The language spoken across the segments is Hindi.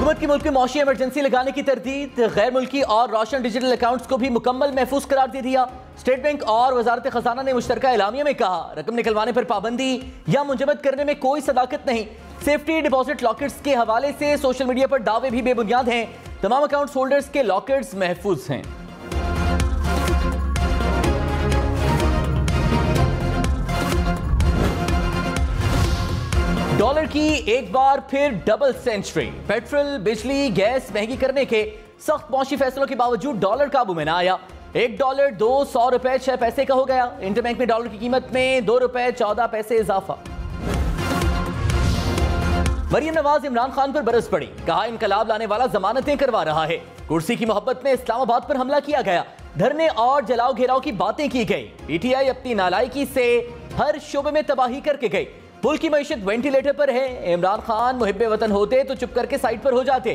हुकूमत की मुल्क में मौशी इमरजेंसी लगाने की तरदीद, गैर मुल्की और रोशन डिजिटल अकाउंट्स को भी मुकम्मल महफूज करार दे दिया। स्टेट बैंक और वजारत खजाना ने मुश्तरका एलामिया में कहा, रकम निकलवाने पर पाबंदी या मुंजमद करने में कोई सदाकत नहीं। सेफ्टी डिपॉजिट लॉकेट्स के हवाले से सोशल मीडिया पर दावे भी बेबुनियाद हैं। तमाम अकाउंट होल्डर्स के लॉकेट्स महफूज हैं। डॉलर की एक बार फिर डबल सेंचुरी। पेट्रोल, बिजली, गैस महंगी करने के सख्त मौशी फैसलों के बावजूद डॉलर काबू में ना आया। $1 200 रुपए 6 पैसे का हो गया। इंटरबैंक में डॉलर की कीमत में $2.14 इजाफा। मरियम नवाज इमरान खान पर बरस पड़ी, कहा इनकलाब लाने वाला जमानतें करवा रहा है। कुर्सी की मोहब्बत में इस्लामाबाद पर हमला किया गया। धरने और जलाओ घेराव की बातें की गई। पीटीआई अपनी नालायकी से हर शोबे में तबाही करके गई। मुल्क की मईशत वेंटिलेटर पर है। इमरान खान मुहिब्बे वतन होते तो चुप करके साइड पर हो जाते।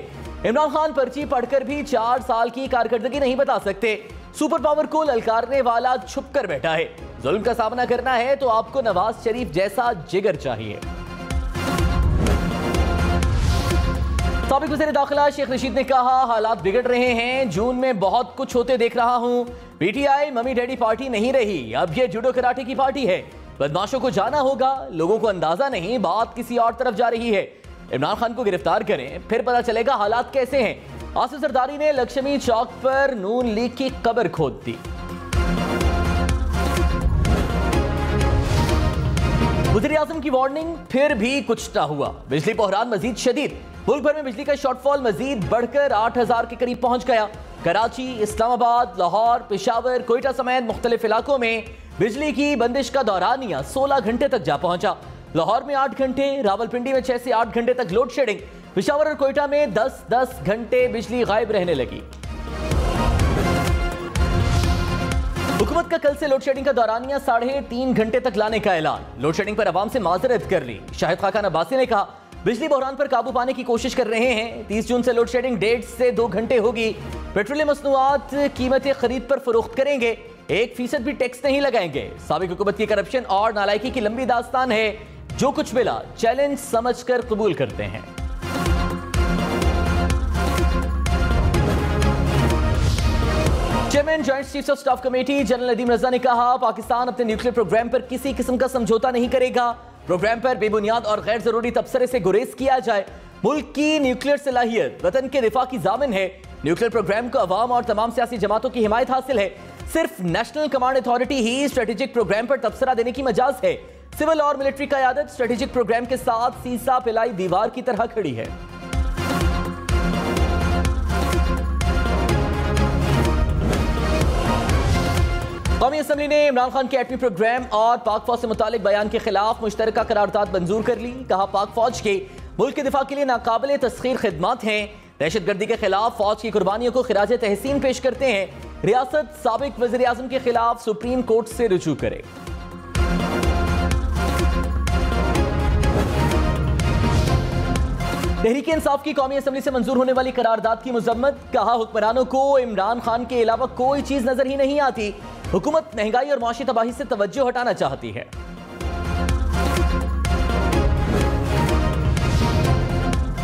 इमरान खान पर्ची पढ़कर भी 4 साल की कारकर्दगी नहीं बता सकते। सुपर पावर को ललकारने वाला छुप कर बैठा है। जुल्म का सामना करना है तो आपको नवाज शरीफ जैसा जिगर चाहिए। साबिक वज़ीर दाखिला शेख रशीद ने कहा, हालात बिगड़ रहे हैं, जून में बहुत कुछ होते देख रहा हूं। पीटीआई मम्मी डैडी पार्टी नहीं रही, अब ये जूडो कराटे की पार्टी है। बदमाशों को जाना होगा, लोगों को अंदाजा नहीं बात किसी और तरफ जा रही है। इमरान खान को गिरफ्तार करें, फिर पता चलेगा हालात कैसे हैं। आसिफ जरदारी ने लक्ष्मी चौक पर नून लीग की कब्र खोद दी। वज़ीर आज़म की वार्निंग, फिर भी कुछ ना हुआ। बिजली बहरान मजीद शदीद। मुल्क भर में बिजली का शॉर्टफॉल मजीद बढ़कर 8000 के करीब पहुंच गया। कराची, इस्लामाबाद, लाहौर, पेशावर, कोयटा समेत मुख्तलिफ इलाकों में बिजली की बंदिश का दौरानिया 16 घंटे तक जा पहुंचा। लाहौर में 8 घंटे, रावलपिंडी में 6 से 8 घंटे तक लोड शेडिंग। पेशावर और कोयटा में 10-10 घंटे बिजली गायब रहने लगी। हुकूमत का कल से लोड शेडिंग का दौरानिया 3.5 घंटे तक लाने का ऐलान। लोड शेडिंग पर अवाम से माजरत कर ली। शाहिद खान अब्बासी ने कहा, बिजली बहरान पर काबू पाने की कोशिश कर रहे हैं। 30 जून से लोड शेडिंग 1.5 से 2 घंटे होगी। पेट्रोलियम मसनूआत कीमतें खरीद पर फरोख्त करेंगे, 1% भी टैक्स नहीं लगाएंगे। साबिक हुकूमत की करप्शन और नालायकी की लंबी दास्तान है। जो कुछ मिला चैलेंज समझकर कबूल करते हैं। Chairman joint chiefs of staff committee general Nadeem Raza ने कहा, पाकिस्तान अपने न्यूक्लियर प्रोग्राम पर किसी किस्म का समझौता नहीं करेगा। प्रोग्राम पर बेबुनियाद और गैर जरूरी तबसरे से गुरेज किया जाए। मुल्क की न्यूक्लियर सलाहियत वतन के दिफा की जामिन है। न्यूक्लियर प्रोग्राम को अवाम और तमाम सियासी जमातों की हिमायत हासिल है। सिर्फ नेशनल कमांड अथॉरिटी ही स्ट्रेटेजिक प्रोग्राम पर तबसरा देने की मजाज है। सिविल और मिलिट्री क़यादत स्ट्रेटेजिक प्रोग्राम के साथ सीसा पिलाई दीवार की तरह खड़ी है। कौमी असम्बली ने इमरान खान के एटमी प्रोग्राम और पाक फौज से मुतालिक बयान के खिलाफ मुश्तरका करारदाद मंजूर कर ली। कहा, पाक फौज के मुल्क के दिफा के लिए नाकाबिले तस्खीर खिदमात हैं। दहशतगर्दी के खिलाफ फौज की कुर्बानियों को खिराज तहसीन पेश करते हैं। रियासत साबिक वज़ीर आज़म के खिलाफ सुप्रीम कोर्ट से रुजू करे। तहरीक इंसाफ की कौमी असम्बली से मंजूर होने वाली करारदाद की मुजम्मत। कहा, हुक्मरानों को इमरान खान के अलावा कोई चीज नजर ही नहीं आती। हुकूमत महंगाई और माशी तबाही से तवज्जो हटाना चाहती है।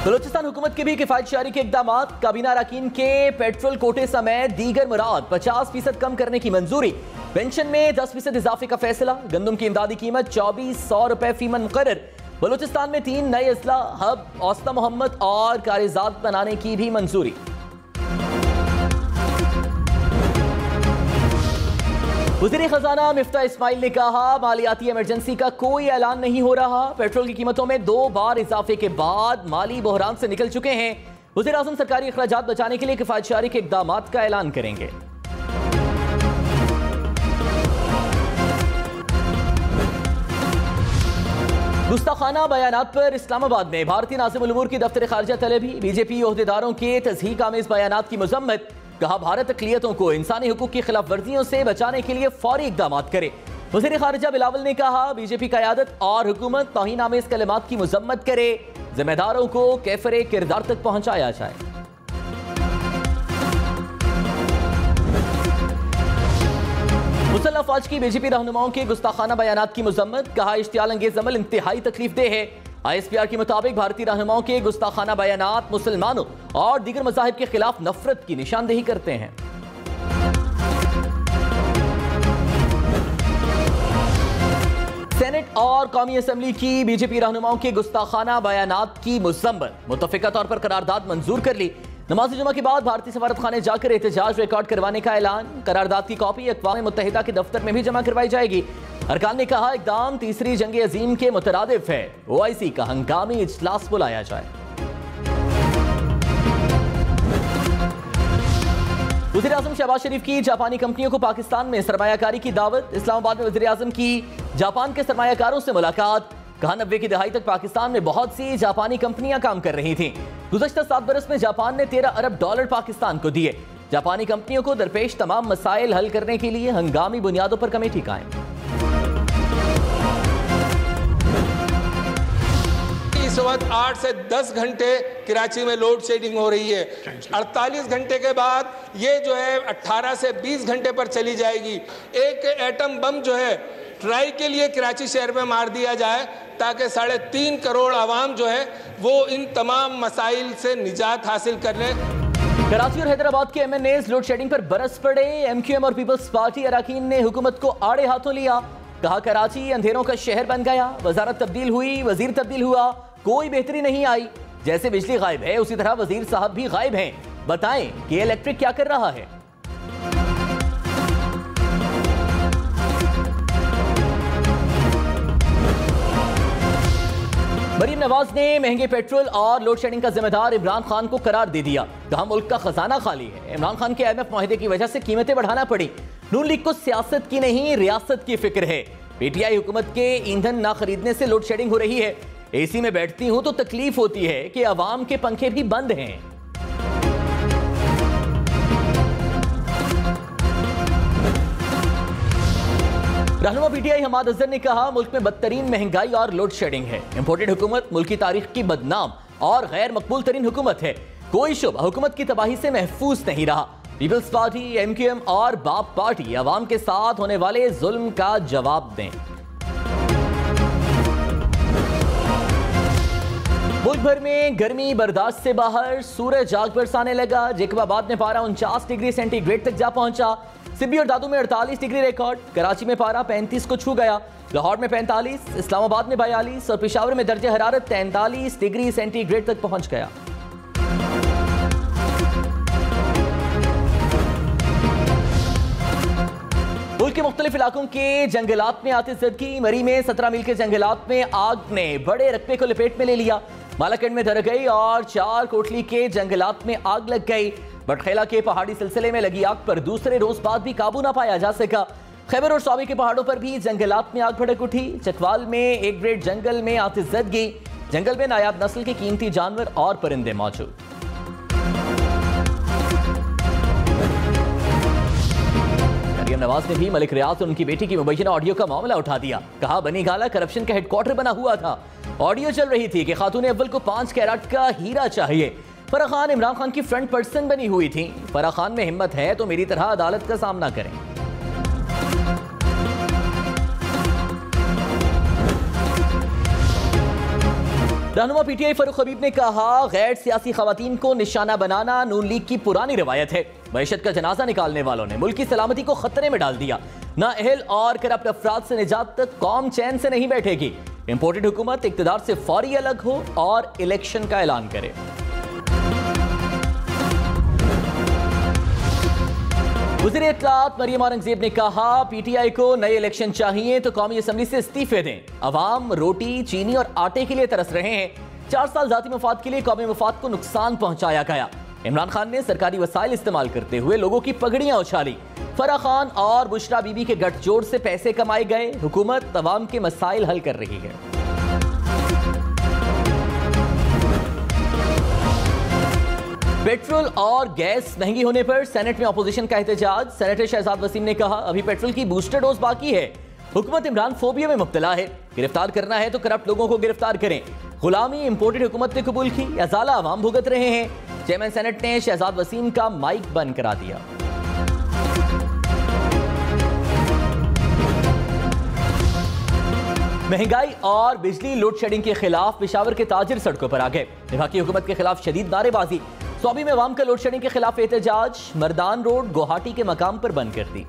बलूचिस्तान हुकूमत के भी किफायत जारी के इकदाम। काबीना अरकान के पेट्रोल कोटे समेत दीगर मुराद 50% कम करने की मंजूरी। पेंशन में 10% इजाफे का फैसला। गंदम की इमदादी कीमत 2400 रुपए फीमन मुकर्रर। बलूचिस्तान में 3 नए अजला हब, औस्ता मोहम्मद और कारिजात बनाने की भी मंजूरी। वज़ीर खजाना मिफ्ता इस्माइल ने कहा, मालियाती इमरजेंसी का कोई ऐलान नहीं हो रहा। पेट्रोल की कीमतों में 2 बार इजाफे के बाद माली बहरान से निकल चुके हैं। वज़ीर आज़म सरकारी अखराजात बचाने के लिए किफायत जारी के इक़दाम का ऐलान करेंगे। गुस्ताखाना बयानात पर इस्लामाबाद में भारतीय नाज़िम उल उमूर की दफ्तर खारजा तलबी। बीजेपी ओहदेदारों के तज़हीक आमेज़ बयानात की मज़म्मत। कहा, भारत अक़लियतों को इंसानी हुकूक की खिलाफ वर्जियों से बचाने के लिए फौरी इक़दाम करे। वज़ीर ख़ारिजा बिलावल ने कहा, बीजेपी क़यादत और हुकूमत तौहीन आमेज़ कलिमात की मज़म्मत करे, जिम्मेदारों को कैफरे किरदार तक पहुँचाया जाए। मुसल्लह फौज की बीजेपी रहनुमाओं के गुस्ताखाना बयानात की मज़म्मत। कहा, इश्तियाल अंगेज़ अमल इंतहाई तकलीफ दे है। ISPR के मुताबिक भारतीय रहनुमाओं के गुस्ताखाना बयानात मुसलमानों और दीगर मज़ाहिब के खिलाफ नफरत की निशानदेही करते हैं। सेनेट और कौमी असेंबली की बीजेपी रहनुमाओं के गुस्ताखाना बयानात की मुज़म्मत, मुत्तफ़िका तौर पर करारदाद मंजूर कर ली। नमाज़ जुमा के बाद भारतीय सफारत खाने जाकर एहतजाज रिकॉर्ड करवाने का ऐलान। करारदाद की कॉपी अक़वाम मुत्तहिदा के दफ्तर में भी जमा करवाई जाएगी। अरकान ने कहा, इक़दाम तीसरी जंग अज़ीम के मुतरादिफ है। OIC का हंगामी इजलास बुलाया जाए। वज़ीर-ए-आज़म शहबाज शरीफ की जापानी कंपनियों को पाकिस्तान में सरमायाकारी की दावत। इस्लामाबाद में वज़ीर-ए-आज़म की जापान के सरमायाकारों से मुलाकात। कहा, 90 की दहाई तक पाकिस्तान में बहुत सी जापानी कंपनियां काम कर रही थीं। गुज़श्ता 7 बरस में जापान ने $13 अरब पाकिस्तान को दिए। जापानी कंपनियों को दरपेश तमाम मसाइल हल करने के लिए हंगामी बुनियादों पर कमेटी कायम। इस वक्त 8 से 10 घंटे कराची में लोड शेडिंग हो रही है। 48 घंटे के बाद ये जो है 18 से 20 घंटे पर चली जाएगी। एक एटम बम जो है ट्राई के लिए कराची शहर में मार दिया जाए ताकि 3.5 करोड़ आवाम जो है वो इन तमाम मसाइल से निजात हासिल कर ले। कराची और हैदराबाद के MNAs लोड शेडिंग पर बरस पड़े। MQM और पीपल्स पार्टी अरकान ने हुकूमत को आड़े हाथों लिया। कहा, कराची अंधेरों का शहर बन गया। वजारत तब्दील हुई, वजीर तब्दील हुआ, कोई बेहतरी नहीं आई। जैसे बिजली गायब है उसी तरह वजीर साहब भी गायब हैं। बताएं कि इलेक्ट्रिक क्या कर रहा है। मरीम नवाज ने महंगे पेट्रोल और लोड शेडिंग का जिम्मेदार इमरान खान को करार दे दिया। कहा, मुल्क का खजाना खाली है। इमरान खान के IMF मुआहदे की वजह से कीमतें बढ़ाना पड़ी। नून लीग को सियासत की नहीं रियासत की फिक्र है। PTI हुकूमत के ईंधन ना खरीदने से लोड शेडिंग हो रही है। AC में बैठती हूं तो तकलीफ होती है कि अवाम के पंखे भी बंद हैं। रहनुमा PTI हमाद अजहर ने कहा, मुल्क में बदतरीन महंगाई और लोड शेडिंग है। इंपोर्टेड हुकूमत मुल्क की तारीख की बदनाम और गैर मकबूल तरीन हुकूमत है। कोई शुबा हुकूमत की तबाही से महफूज नहीं रहा। पीपल्स पार्टी, MQM और बाप पार्टी अवाम के साथ होने वाले जुल्म का जवाब दें। मुल्क भर में गर्मी बर्दाश्त से बाहर, सूरज आग बरसाने लगा। जैकबाबाद में पारा 49 डिग्री सेंटीग्रेड तक जा पहुंचा। सिब्बी और दादू में 48 डिग्री रिकॉर्ड। कराची में पारा 35 को छू गया। लाहौर में 45, इस्लामाबाद में 42 और पेशावर में दर्जे हरारत 43 डिग्री सेंटीग्रेड तक पहुंच गया। मुल्क के मुख्तलिफ इलाकों के जंगलात में आतिशज़दगी। मरी में 17 मील के जंगलात में आग ने बड़े रकबे को लपेट में ले लिया। मालाकंड में दर गई और 4 कोटली के जंगलात में आग लग गई। बटखेला के पहाड़ी सिलसिले में लगी आग पर दूसरे रोज बाद भी काबू ना पाया जा सका। खैबर और सौबी के पहाड़ों पर भी जंगलात में आग भड़क उठी। चकवाल में एक ग्रेड जंगल में आतिशज़दगी। जंगल में नायाब नस्ल के कीमती जानवर और परिंदे मौजूद। मरीम नवाज ने भी मलिक रियाज और उनकी बेटी की मुबैना ऑडियो का मामला उठा दिया। कहा, बनी गाला करप्शन का हेडक्वार्टर बना हुआ था। ऑडियो चल रही थी कि खातून अव्वल को 5 कैरेट का हीरा चाहिए। फराह खान इमरान खान की फ्रंट पर्सन बनी हुई थी। फराह खान में हिम्मत है तो मेरी तरह अदालत का सामना करें। रहनुमा PTI फरूख हबीब ने कहा, गैर सियासी खवातीन को निशाना बनाना नून लीग की पुरानी रवायत है। मईशत का जनाजा निकालने वालों ने मुल्क की सलामती को खतरे में डाल दिया। नाअहल और करप्ट अफराद से निजात तक कौम चैन से नहीं बैठेगी। इंपोर्टेड हुकूमत इक़्तिदार से फौरी अलग हो और इलेक्शन का ऐलान करे। वज़ीर इत्तलाआत मरियम औरंगज़ेब ने कहा, PTI को नए इलेक्शन चाहिए तो कौमी असम्बली से इस्तीफे दें। अवाम रोटी, चीनी और आटे के लिए तरस रहे हैं। 4 साल जाती मफाद के लिए कौमी मफाद को नुकसान पहुंचाया गया। इमरान खान ने सरकारी वसाइल इस्तेमाल करते हुए लोगों की पगड़ियां उछाली। फराह खान और बुशरा बीबी के गठजोड़ से पैसे कमाए गए। हुकूमत अवाम के मसाइल हल कर रही है। पेट्रोल और गैस महंगी होने पर सेनेट में अपोजिशन का एहतजाज। सेनेटर शहजाद वसीम ने कहा, अभी पेट्रोल की बूस्टर डोज बाकी है। हुकूमत इमरान फोबिया में मुब्तला है। गिरफ्तार करना है तो करप्ट लोगों को गिरफ्तार करें। गुलामी इंपोर्टेड हुकूमत ने कबूल की, अजाला अवाम भुगत रहे हैं। चेयरमैन सेनेट ने शहजाद वसीम का माइक बंद करा दिया। महंगाई और बिजली लोड शेडिंग के खिलाफ पेशावर के ताजिर सड़कों पर आ गए। वफाकी हुकूमत के खिलाफ शदीद नारेबाजी। सौबी में अवाम का लोड शेडिंग के खिलाफ एहतजाज। मर्दान रोड गुवाहाटी के मकाम पर बंद कर दी।